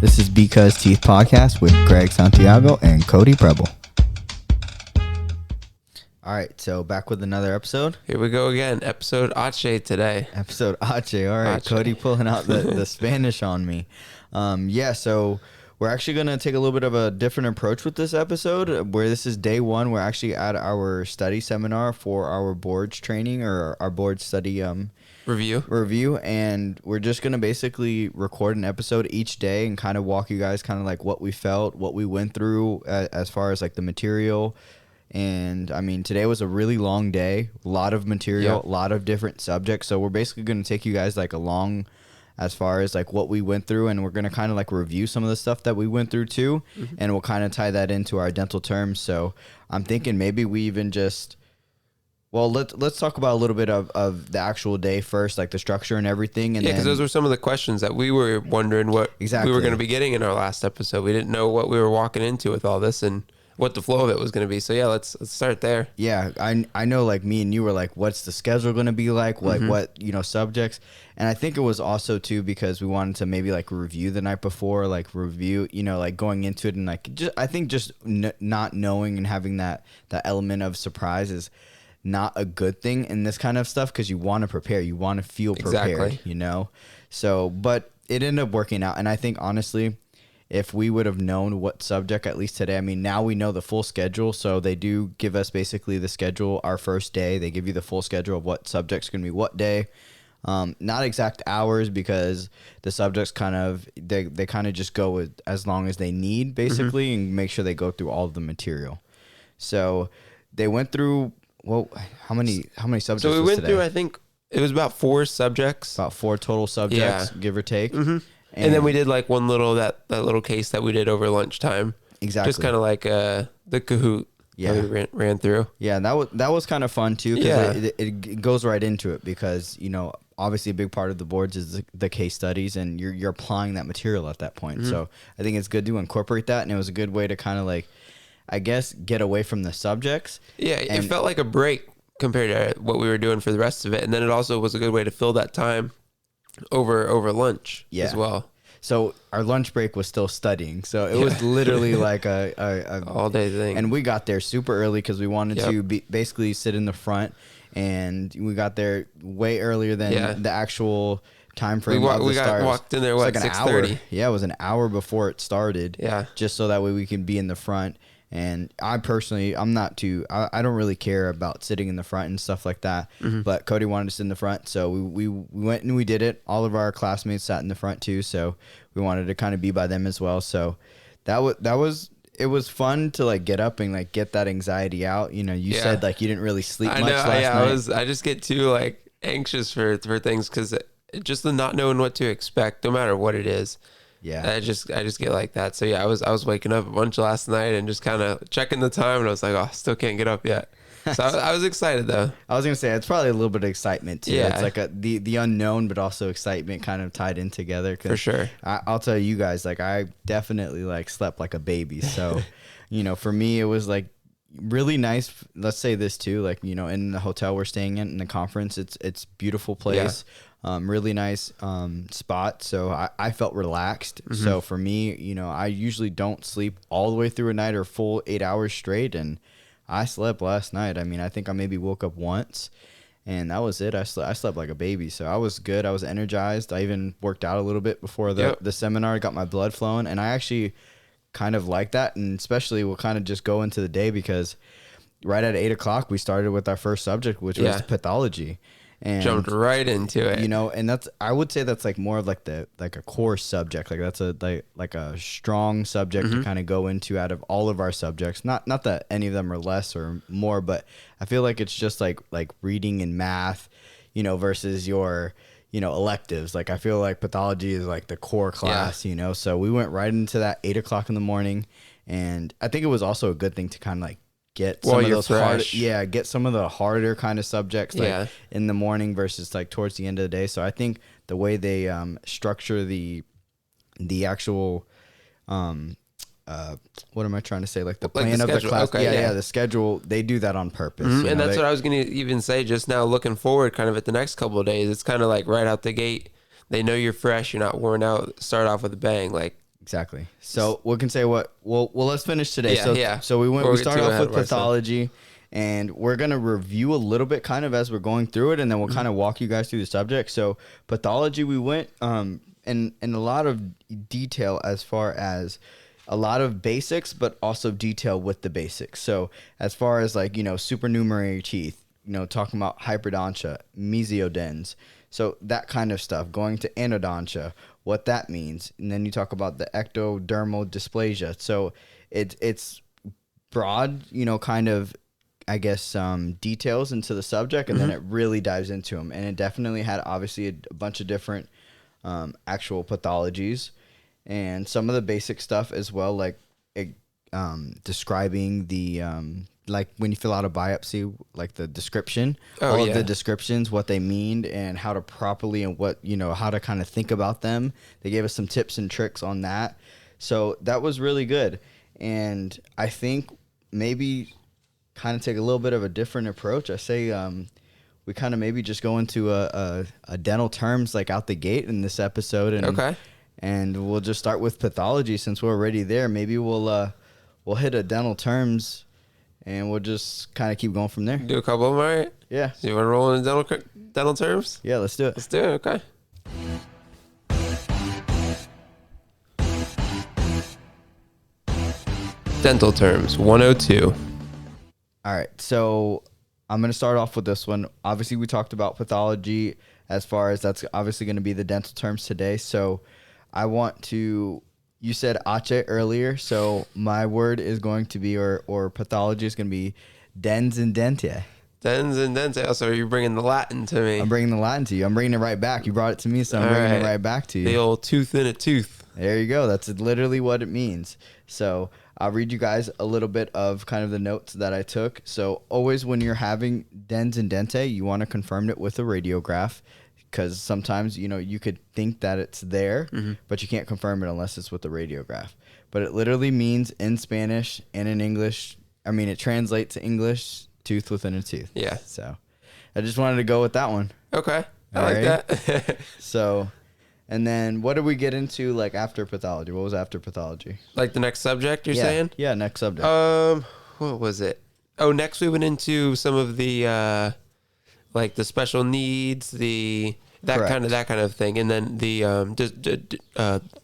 This is Because Teeth Podcast with Greg Santiago and Cody Preble. All right, so back with another episode. Here we go again. Episode Ache today. Episode Ache. All right, Ache. Cody pulling out the Spanish on me. So we're actually going to take a little bit of a different approach with this episode, where this is day one. We're actually at our study seminar for our boards training or our board study review, and we're just going to basically record an episode each day and kind of walk you guys kind of like what we felt, what we went through as far as like the material. And I mean, today was a really long day, a lot of material, a lot of different subjects. So we're basically going to take you guys like along as far as like what we went through, and we're going to kind of like review some of the stuff that we went through too. Mm-hmm. And we'll kind of tie that into our dental terms. So I'm thinking maybe we even just, well, let's talk about a little bit of the actual day first, like the structure and everything. And because those were some of the questions that we were wondering what we were going to be getting in our last episode. We didn't know what we were walking into with all this and what the flow of it was going to be. So yeah, let's start there. Yeah, I know like me and you were like, what's the schedule going to be like? Like what, subjects? And I think it was also too because we wanted to maybe like review the night before, like review, like going into it, and like just not knowing and having that element of surprise is not a good thing in this kind of stuff, because you want to prepare, you want to feel prepared, exactly. So, but it ended up working out, and I think honestly, if we would have known what subject, at least today, I mean, now we know the full schedule. So they do give us basically the schedule our first day. They give you the full schedule of what subject's going to be what day. Not exact hours, because the subjects kind of, they kind of just go with as long as they need, basically, and make sure they go through all of the material. So they went through, well, how many subjects So we went today? through, I think it was about 4 subjects. About 4 total subjects, give or take. Mm-hmm. And then we did like one little, that little case that we did over lunchtime. Exactly. Just kind of like the Kahoot that we ran through. Yeah, and that was kind of fun too, because it goes right into it, because, obviously a big part of the boards is the case studies, and you're applying that material at that point. Mm-hmm. So I think it's good to incorporate that, and it was a good way to kind of like, I guess, get away from the subjects. Yeah, it felt like a break compared to what we were doing for the rest of it. And then it also was a good way to fill that time over lunch as well. So our lunch break was still studying. So it was literally like a all day thing. And we got there super early because we wanted to basically sit in the front, and we got there way earlier than the actual time frame of the start. We walked in there, what, like 6:30? Yeah, it was an hour before it started. Yeah. Just so that way we can be in the front. And I personally, I don't really care about sitting in the front and stuff like that. Mm-hmm. But Cody wanted to sit in the front, so we went and we did it. All of our classmates sat in the front too, so we wanted to kind of be by them as well. So it was fun to like get up and like get that anxiety out. You said like you didn't really sleep much last night. I just get too like anxious for things, because just the not knowing what to expect, no matter what it is. Yeah, I just get like that. So yeah, I was waking up a bunch last night and just kind of checking the time, and I was like, oh, I still can't get up yet. So I was excited though. I was gonna say it's probably a little bit of excitement too. Yeah, it's like the unknown, but also excitement kind of tied in together. For sure. I'll tell you guys, like I definitely like slept like a baby. So, for me it was like really nice. Let's say this too, like in the hotel we're staying in the conference, it's beautiful place. Yeah. Really nice spot, so I felt relaxed. Mm-hmm. So for me, I usually don't sleep all the way through a night or full 8 hours straight, and I slept last night. I mean, I think I maybe woke up once, and that was it. I slept like a baby, so I was good. I was energized. I even worked out a little bit before the seminar, got my blood flowing, and I actually kind of like that, and especially we'll kind of just go into the day, because right at 8 o'clock we started with our first subject, which was pathology. And jumped right into it, and I would say that's like more of like a core subject. Like that's like a strong subject to kind of go into out of all of our subjects. Not that any of them are less or more, but I feel like it's just like reading and math, versus your, electives. Like I feel like pathology is like the core class, so we went right into that 8 o'clock in the morning. And I think it was also a good thing to kind of like get some of those get some of the harder kind of subjects in the morning versus like towards the end of the day. So I think the way they structure the actual what am I trying to say? Like the plan of the class. Okay, the schedule, they do that on purpose. Mm-hmm. And that's what I was going to even say just now, looking forward kind of at the next couple of days. It's kind of like right out the gate. They know you're fresh. You're not worn out. Start off with a bang. Like Exactly. So we can say what. Well, let's finish today. So we started off with pathology, and we're gonna review a little bit, kind of as we're going through it, and then we'll kind of walk you guys through the subject. So pathology, we went in a lot of detail as far as a lot of basics, but also detail with the basics. So as far as like, supernumerary teeth, talking about hyperdontia, mesiodens, so that kind of stuff, going to anodontia, what that means. And then you talk about the ectodermal dysplasia. So it's broad, kind of, I guess, details into the subject, and then it really dives into them. And it definitely had obviously a bunch of different actual pathologies and some of the basic stuff as well, like describing the like when you fill out a biopsy, like the description, of the descriptions, what they mean, and how to properly and what, how to kind of think about them. They gave us some tips and tricks on that. So that was really good. And I think maybe kind of take a little bit of a different approach. I say we kind of maybe just go into a dental terms like out the gate in this episode. And and we'll just start with pathology since we're already there. Maybe we'll hit a dental terms, and we'll just kind of keep going from there. Do a couple of them, all right? Yeah. So you want to roll in dental terms? Yeah, let's do it. Let's do it. Okay. Dental terms 102. All right. So I'm going to start off with this one. Obviously, we talked about pathology as far as that's obviously going to be the dental terms today. So I want to, you said ache earlier, so my word is going to be, or pathology is going to be dens and dentia. Dens and dentia. So you're bringing the Latin to me. I'm bringing the Latin to you. I'm bringing it right back. You brought it to me, so I'm bringing it right back to you. The old tooth in a tooth. There you go. That's literally what it means. So I'll read you guys a little bit of kind of the notes that I took. So always when you're having dens and dentae, you want to confirm it with a radiograph. Because sometimes, you could think that it's there, but you can't confirm it unless it's with the radiograph. But it literally means in Spanish and in English. I mean, it translates to English, tooth within a tooth. Yeah. So I just wanted to go with that one. Okay. I like that. So, and then what did we get into like after pathology? What was after pathology? Like the next subject you're saying? Yeah, next subject. What was it? Oh, next we went into some of the like the special needs, that kind of thing, and then the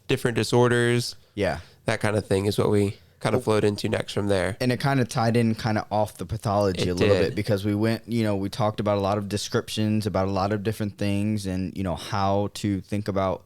different disorders. Yeah, that kind of thing is what we kind of flowed into next from there. And it kind of tied in kind of off the pathology a little bit, because we went, we talked about a lot of descriptions about a lot of different things, and how to think about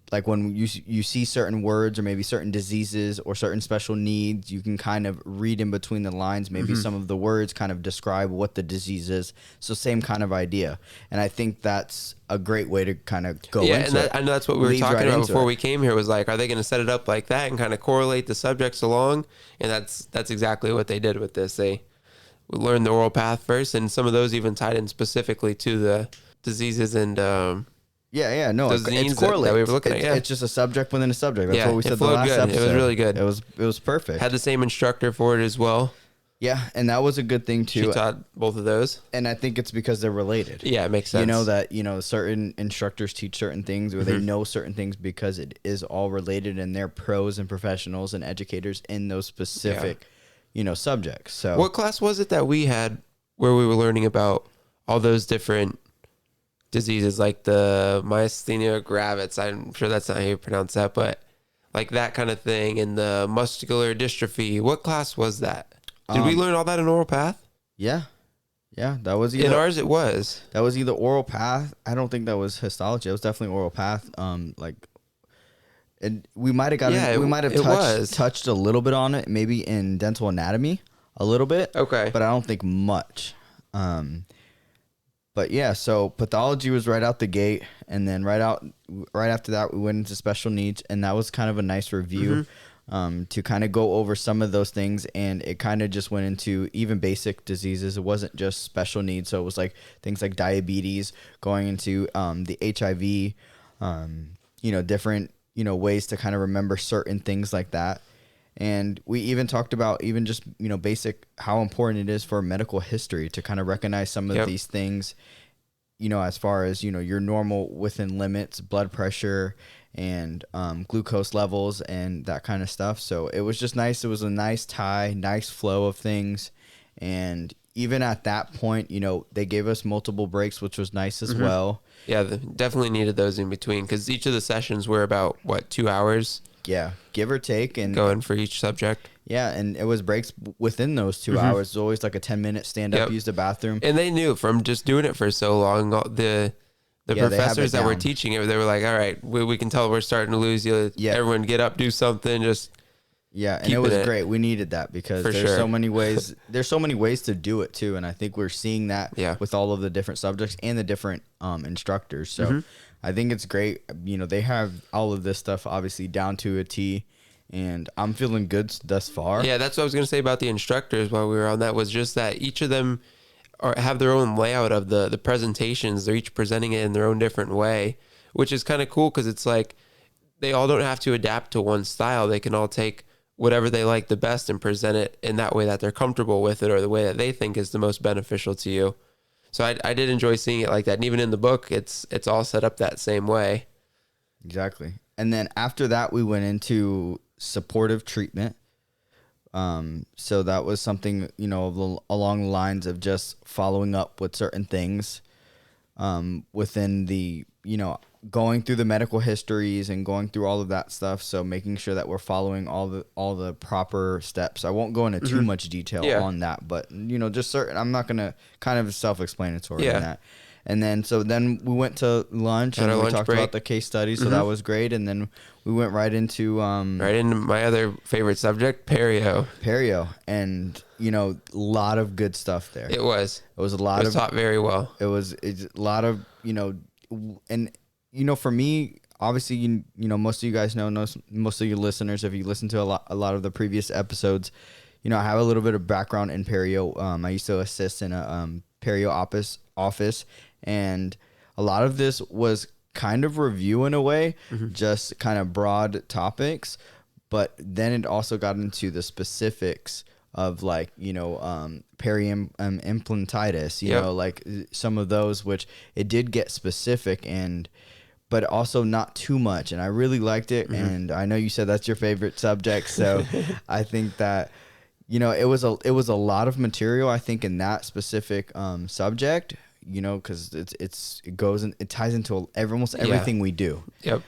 like when you see certain words or maybe certain diseases or certain special needs, you can kind of read in between the lines. Maybe some of the words kind of describe what the disease is. So same kind of idea. And I think that's a great way to kind of go into it. And that's what we were talking about before we came here, was like, are they going to set it up like that and kind of correlate the subjects along? And that's exactly what they did with this. They learned the oral path first, and some of those even tied in specifically to the diseases and no, it's correlated. That we were looking at. It's just a subject within a subject. That's what we said the last good. episode. It was really good. It was perfect. Had the same instructor for it as well. Yeah, and that was a good thing too. She taught both of those. And I think it's because they're related. Yeah, it makes sense. Certain instructors teach certain things, or they know certain things because it is all related, and they're pros and professionals and educators in those specific, subjects. So what class was it that we had where we were learning about all those different diseases, like the myasthenia gravis? I'm sure that's not how you pronounce that, but like that kind of thing, and the muscular dystrophy. What class was that? Did we learn all that in oral path? Yeah, that was either, in ours. It was either oral path. I don't think that was histology. It was definitely oral path. And we might have gotten. we might have touched a little bit on it, maybe in dental anatomy, a little bit. Okay, but I don't think much. But yeah, so pathology was right out the gate, and then right after that, we went into special needs, and that was kind of a nice review to kind of go over some of those things, and it kind of just went into even basic diseases. It wasn't just special needs, so it was like things like diabetes, going into the HIV, different ways to kind of remember certain things like that. And we even talked about even just, basic, how important it is for medical history to kind of recognize some of these things, as far as, your normal within limits, blood pressure, and glucose levels and that kind of stuff. So it was just nice. It was a nice tie, nice flow of things. And even at that point, they gave us multiple breaks, which was nice as well. Yeah, definitely needed those in between because each of the sessions were about, 2 hours? Yeah, give or take. And going for each subject. Yeah, and it was breaks within those 2 hours. It was always like a 10-minute stand up, use the bathroom. And they knew from just doing it for so long, the professors that were teaching it, they were like, all right, we can tell we're starting to lose you. Yeah. Everyone get up, do something, just and it was great. We needed that because there's so many ways. There's so many ways to do it too, and I think we're seeing that with all of the different subjects and the different instructors. So I think it's great. They have all of this stuff obviously down to a T, and I'm feeling good thus far. Yeah, that's what I was gonna say about the instructors while we were on that, was just that each of them have their own layout of the presentations. They're each presenting it in their own different way, which is kind of cool because it's like they all don't have to adapt to one style. They can all take whatever they like the best and present it in that way that they're comfortable with it, or the way that they think is the most beneficial to you. So I did enjoy seeing it like that. And even in the book, it's all set up that same way. Exactly. And then after that, we went into supportive treatment. So that was something, along the lines of just following up with certain things, within the, going through the medical histories and going through all of that stuff. So making sure that we're following all the proper steps. I won't go into too much detail on that, but just certain, I'm not going to kind of self-explanatory in that. And then we went to lunch and we talked about the case study. So that was great. And then we went right into my other favorite subject, perio. And, a lot of good stuff there. It was taught very well. It's a lot of, and, for me, obviously, most of you guys know, most of your listeners, if you listen to a lot of the previous episodes, I have a little bit of background in perio. I used to assist in a perio office, and a lot of this was kind of review in a way, just kind of broad topics, but then it also got into the specifics of like, implantitis, like some of those, which it did get specific but also not too much. And I really liked it. And I know you said that's your favorite subject. So I think that, it was a lot of material, I think, in that specific subject, because it ties into almost everything we do. Yep.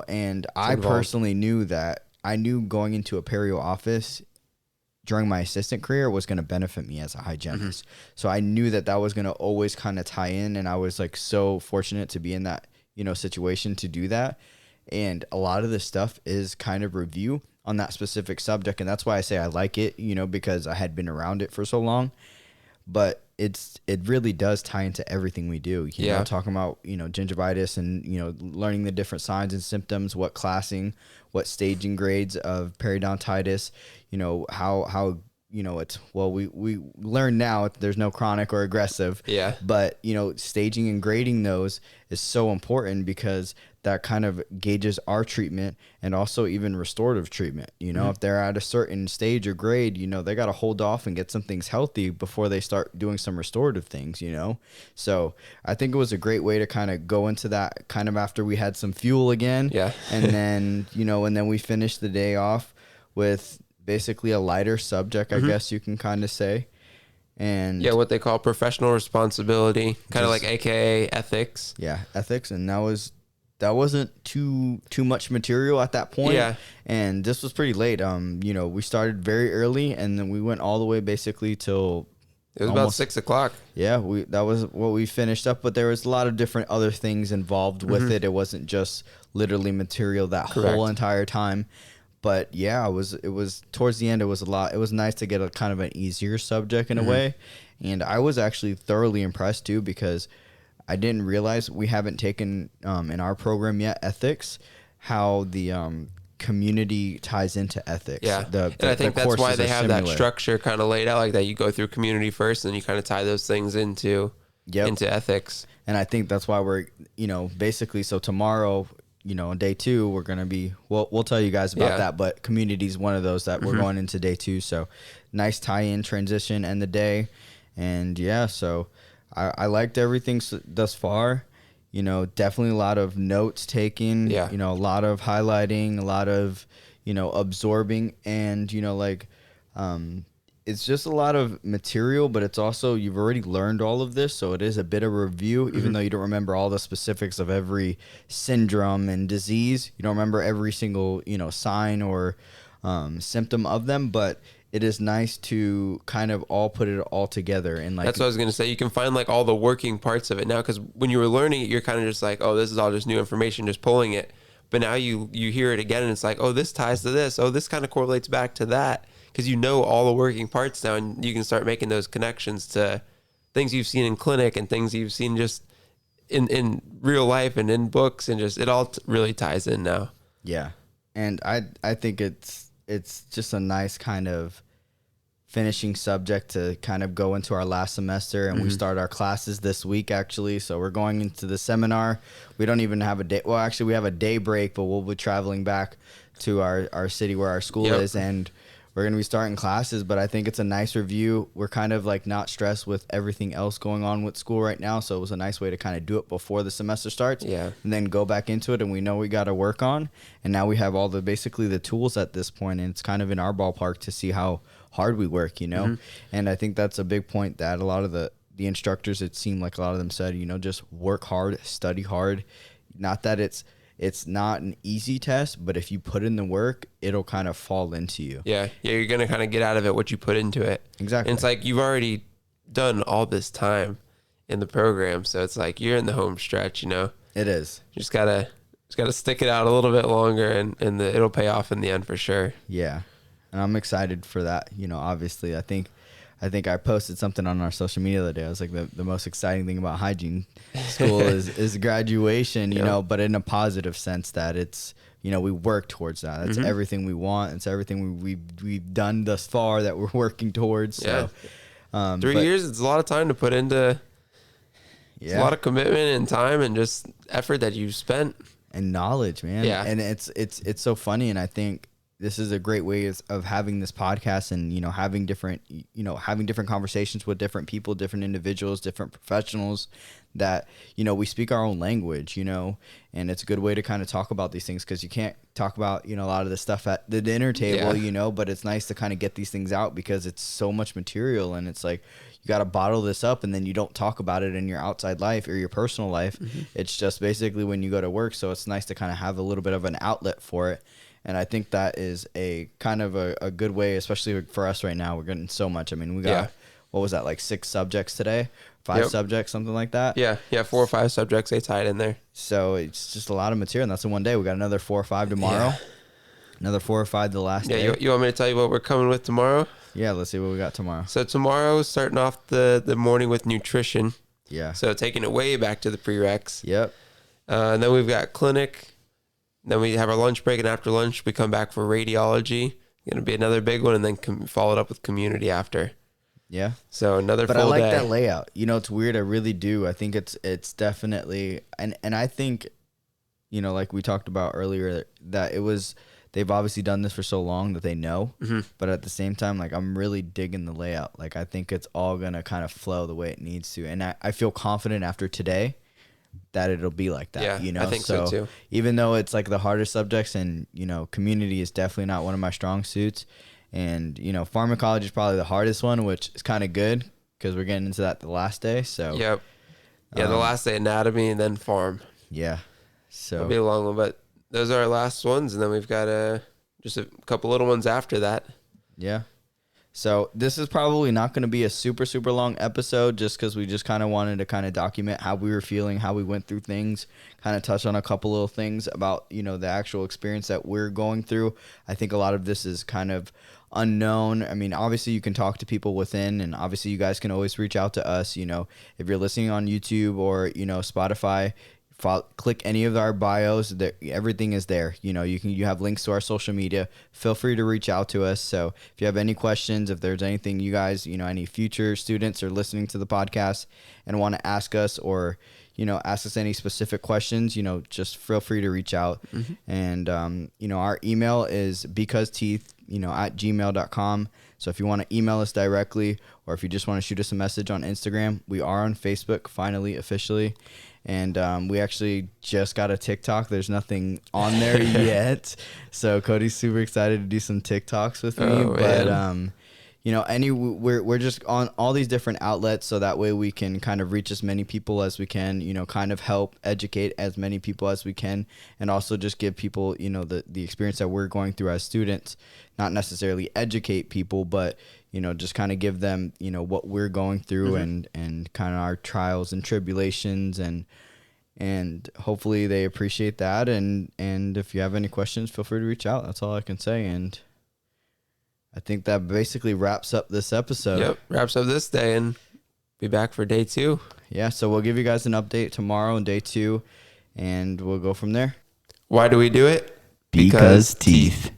And I personally knew going into a perio office during my assistant career was going to benefit me as a hygienist. So I knew that was going to always kind of tie in. And I was like so fortunate to be in that, situation to do that. And a lot of this stuff is kind of review on that specific subject. And that's why I say I like it, because I had been around it for so long. But it really does tie into everything we do. Talking about, gingivitis and, learning the different signs and symptoms, what classing, what staging grades of periodontitis, how it's, we learn now there's no chronic or aggressive. Yeah. But, staging and grading those is so important because that kind of gauges our treatment and also even restorative treatment. If they're at a certain stage or grade, they got to hold off and get some things healthy before they start doing some restorative things, So I think it was a great way to kind of go into that kind of after we had some fuel again. Yeah. And then, and then we finished the day off with basically a lighter subject, I guess you can kind of say. And what they call professional responsibility, kind of like AKA ethics. Yeah, ethics. And that wasn't too much material at that point. Yeah. And this was pretty late. We started very early and then we went all the way basically till it was about 6 o'clock. Yeah, that was what we finished up, but there was a lot of different other things involved with it. It wasn't just literally material that whole entire time. But yeah, it was towards the end, it was a lot. It was nice to get a kind of an easier subject in a way. And I was actually thoroughly impressed too, because I didn't realize we haven't taken in our program yet ethics, how the community ties into ethics. Yeah. And I think that's why they have that structure kind of laid out like that. You go through community first and then you kind of tie those things into ethics. And I think that's why we're, basically, so tomorrow, on day 2, we're going to be, we'll tell you guys about that, but community is one of those that we're going into day 2. So nice tie-in transition and the day. And yeah, so I liked everything thus far. definitely a lot of notes taking, Yeah. a lot of highlighting, a lot of, absorbing, and, it's just a lot of material, but it's also, you've already learned all of this. So it is a bit of a review, even though you don't remember all the specifics of every syndrome and disease. You don't remember every single, sign or symptom of them, but it is nice to kind of all put it all together. And like, that's what I was going to say. You can find like all the working parts of it now, because when you were learning it, you're kind of just like, oh, this is all just new information, just pulling it. But now you hear it again and it's like, oh, this ties to this. Oh, this kind of correlates back to that. Because you know all the working parts now, and you can start making those connections to things you've seen in clinic and things you've seen just in real life and in books, and just it all really ties in now. Yeah. And I think it's just a nice kind of finishing subject to kind of go into our last semester, and we start our classes this week actually. So we're going into the seminar. We don't even have a day. Well, actually we have a day break, but we'll be traveling back to our city where our school is, and we're going to be starting classes. But I think it's a nice review. We're kind of like not stressed with everything else going on with school right now. So it was a nice way to kind of do it before the semester starts, and then go back into it. And we know we got to work on, and now we have all basically the tools at this point, and it's kind of in our ballpark to see how hard we work, And I think that's a big point that a lot of the instructors, it seemed like a lot of them said, just work hard, study hard. Not that it's not an easy test, but if you put in the work, it'll kind of fall into you. Yeah, you're going to kind of get out of it what you put into it. Exactly. And it's like you've already done all this time in the program, so it's like you're in the home stretch, It is. You just gotta stick it out a little bit longer, and it'll pay off in the end for sure. Yeah. And I'm excited for that. Obviously, I think I posted something on our social media the other day. I was like, the most exciting thing about hygiene school is graduation, but in a positive sense that it's, we work towards that. That's everything we want. It's everything we've done thus far that we're working towards. So, 3 years, it's a lot of time to put into. It's a lot of commitment and time and just effort that you've spent. And knowledge, man. Yeah. And it's so funny. And I think this is a great way of having this podcast and, having different conversations with different people, different individuals, different professionals that, we speak our own language, and it's a good way to kind of talk about these things, because you can't talk about, a lot of the stuff at the dinner table, but it's nice to kind of get these things out because it's so much material, and it's like, you got to bottle this up and then you don't talk about it in your outside life or your personal life. It's just basically when you go to work. So it's nice to kind of have a little bit of an outlet for it. And I think that is a kind of a good way, especially for us right now. We're getting so much. I mean, we got, what was that, like 6 subjects today? 5 subjects, something like that? Yeah, 4 or 5 subjects they tied in there. So it's just a lot of material, and that's in one day. We got another 4 or 5 tomorrow. Yeah. Another 4 or 5 the last day. Yeah, you want me to tell you what we're coming with tomorrow? Yeah, let's see what we got tomorrow. So tomorrow, starting off the morning with nutrition. Yeah. So taking it way back to the prereqs. Yep. And then we've got clinic. Then we have our lunch break, and after lunch, we come back for radiology. Going to be another big one, and then follow it up with community after. Yeah. So another full day. But I like that layout. It's weird. I really do. I think it's definitely, and I think, like we talked about earlier, that they've obviously done this for so long that they know. But at the same time, like, I'm really digging the layout. Like, I think it's all going to kind of flow the way it needs to. And I feel confident after today that it'll be like that. Yeah, I think so too. Even though it's like the harder subjects, and community is definitely not one of my strong suits, and pharmacology is probably the hardest one, which is kind of good because we're getting into that the last day. So the last day anatomy, and then pharm. Yeah, so it'll be a long one, but those are our last ones, and then we've got just a couple little ones after that. Yeah. So this is probably not going to be a super, super long episode, just because we just kind of wanted to kind of document how we were feeling, how we went through things, kind of touch on a couple little things about, the actual experience that we're going through. I think a lot of this is kind of unknown. I mean, obviously you can talk to people within, and obviously you guys can always reach out to us, if you're listening on YouTube or, Spotify. Click any of our bios. Everything is there. You have links to our social media. Feel free to reach out to us. So if you have any questions, if there's anything you guys, any future students are listening to the podcast and want to ask us, or ask us any specific questions, just feel free to reach out. And our email is becauseteeth at gmail.com. So if you want to email us directly, or if you just want to shoot us a message on Instagram, we are on Facebook, finally, officially. And we actually just got a TikTok. There's nothing on there yet. So Cody's super excited to do some TikToks with me. Oh, but man. we're just on all these different outlets, so that way we can kind of reach as many people as we can, kind of help educate as many people as we can, and also just give people, the experience that we're going through as students. Not necessarily educate people, but just kind of give them, what we're going through, and kind of our trials and tribulations, and hopefully they appreciate that. And if you have any questions, feel free to reach out. That's all I can say. And I think that basically wraps up this episode. Yep, wraps up this day, and be back for day 2. Yeah, so we'll give you guys an update tomorrow on day 2, and we'll go from there. Why do we do it? Because teeth.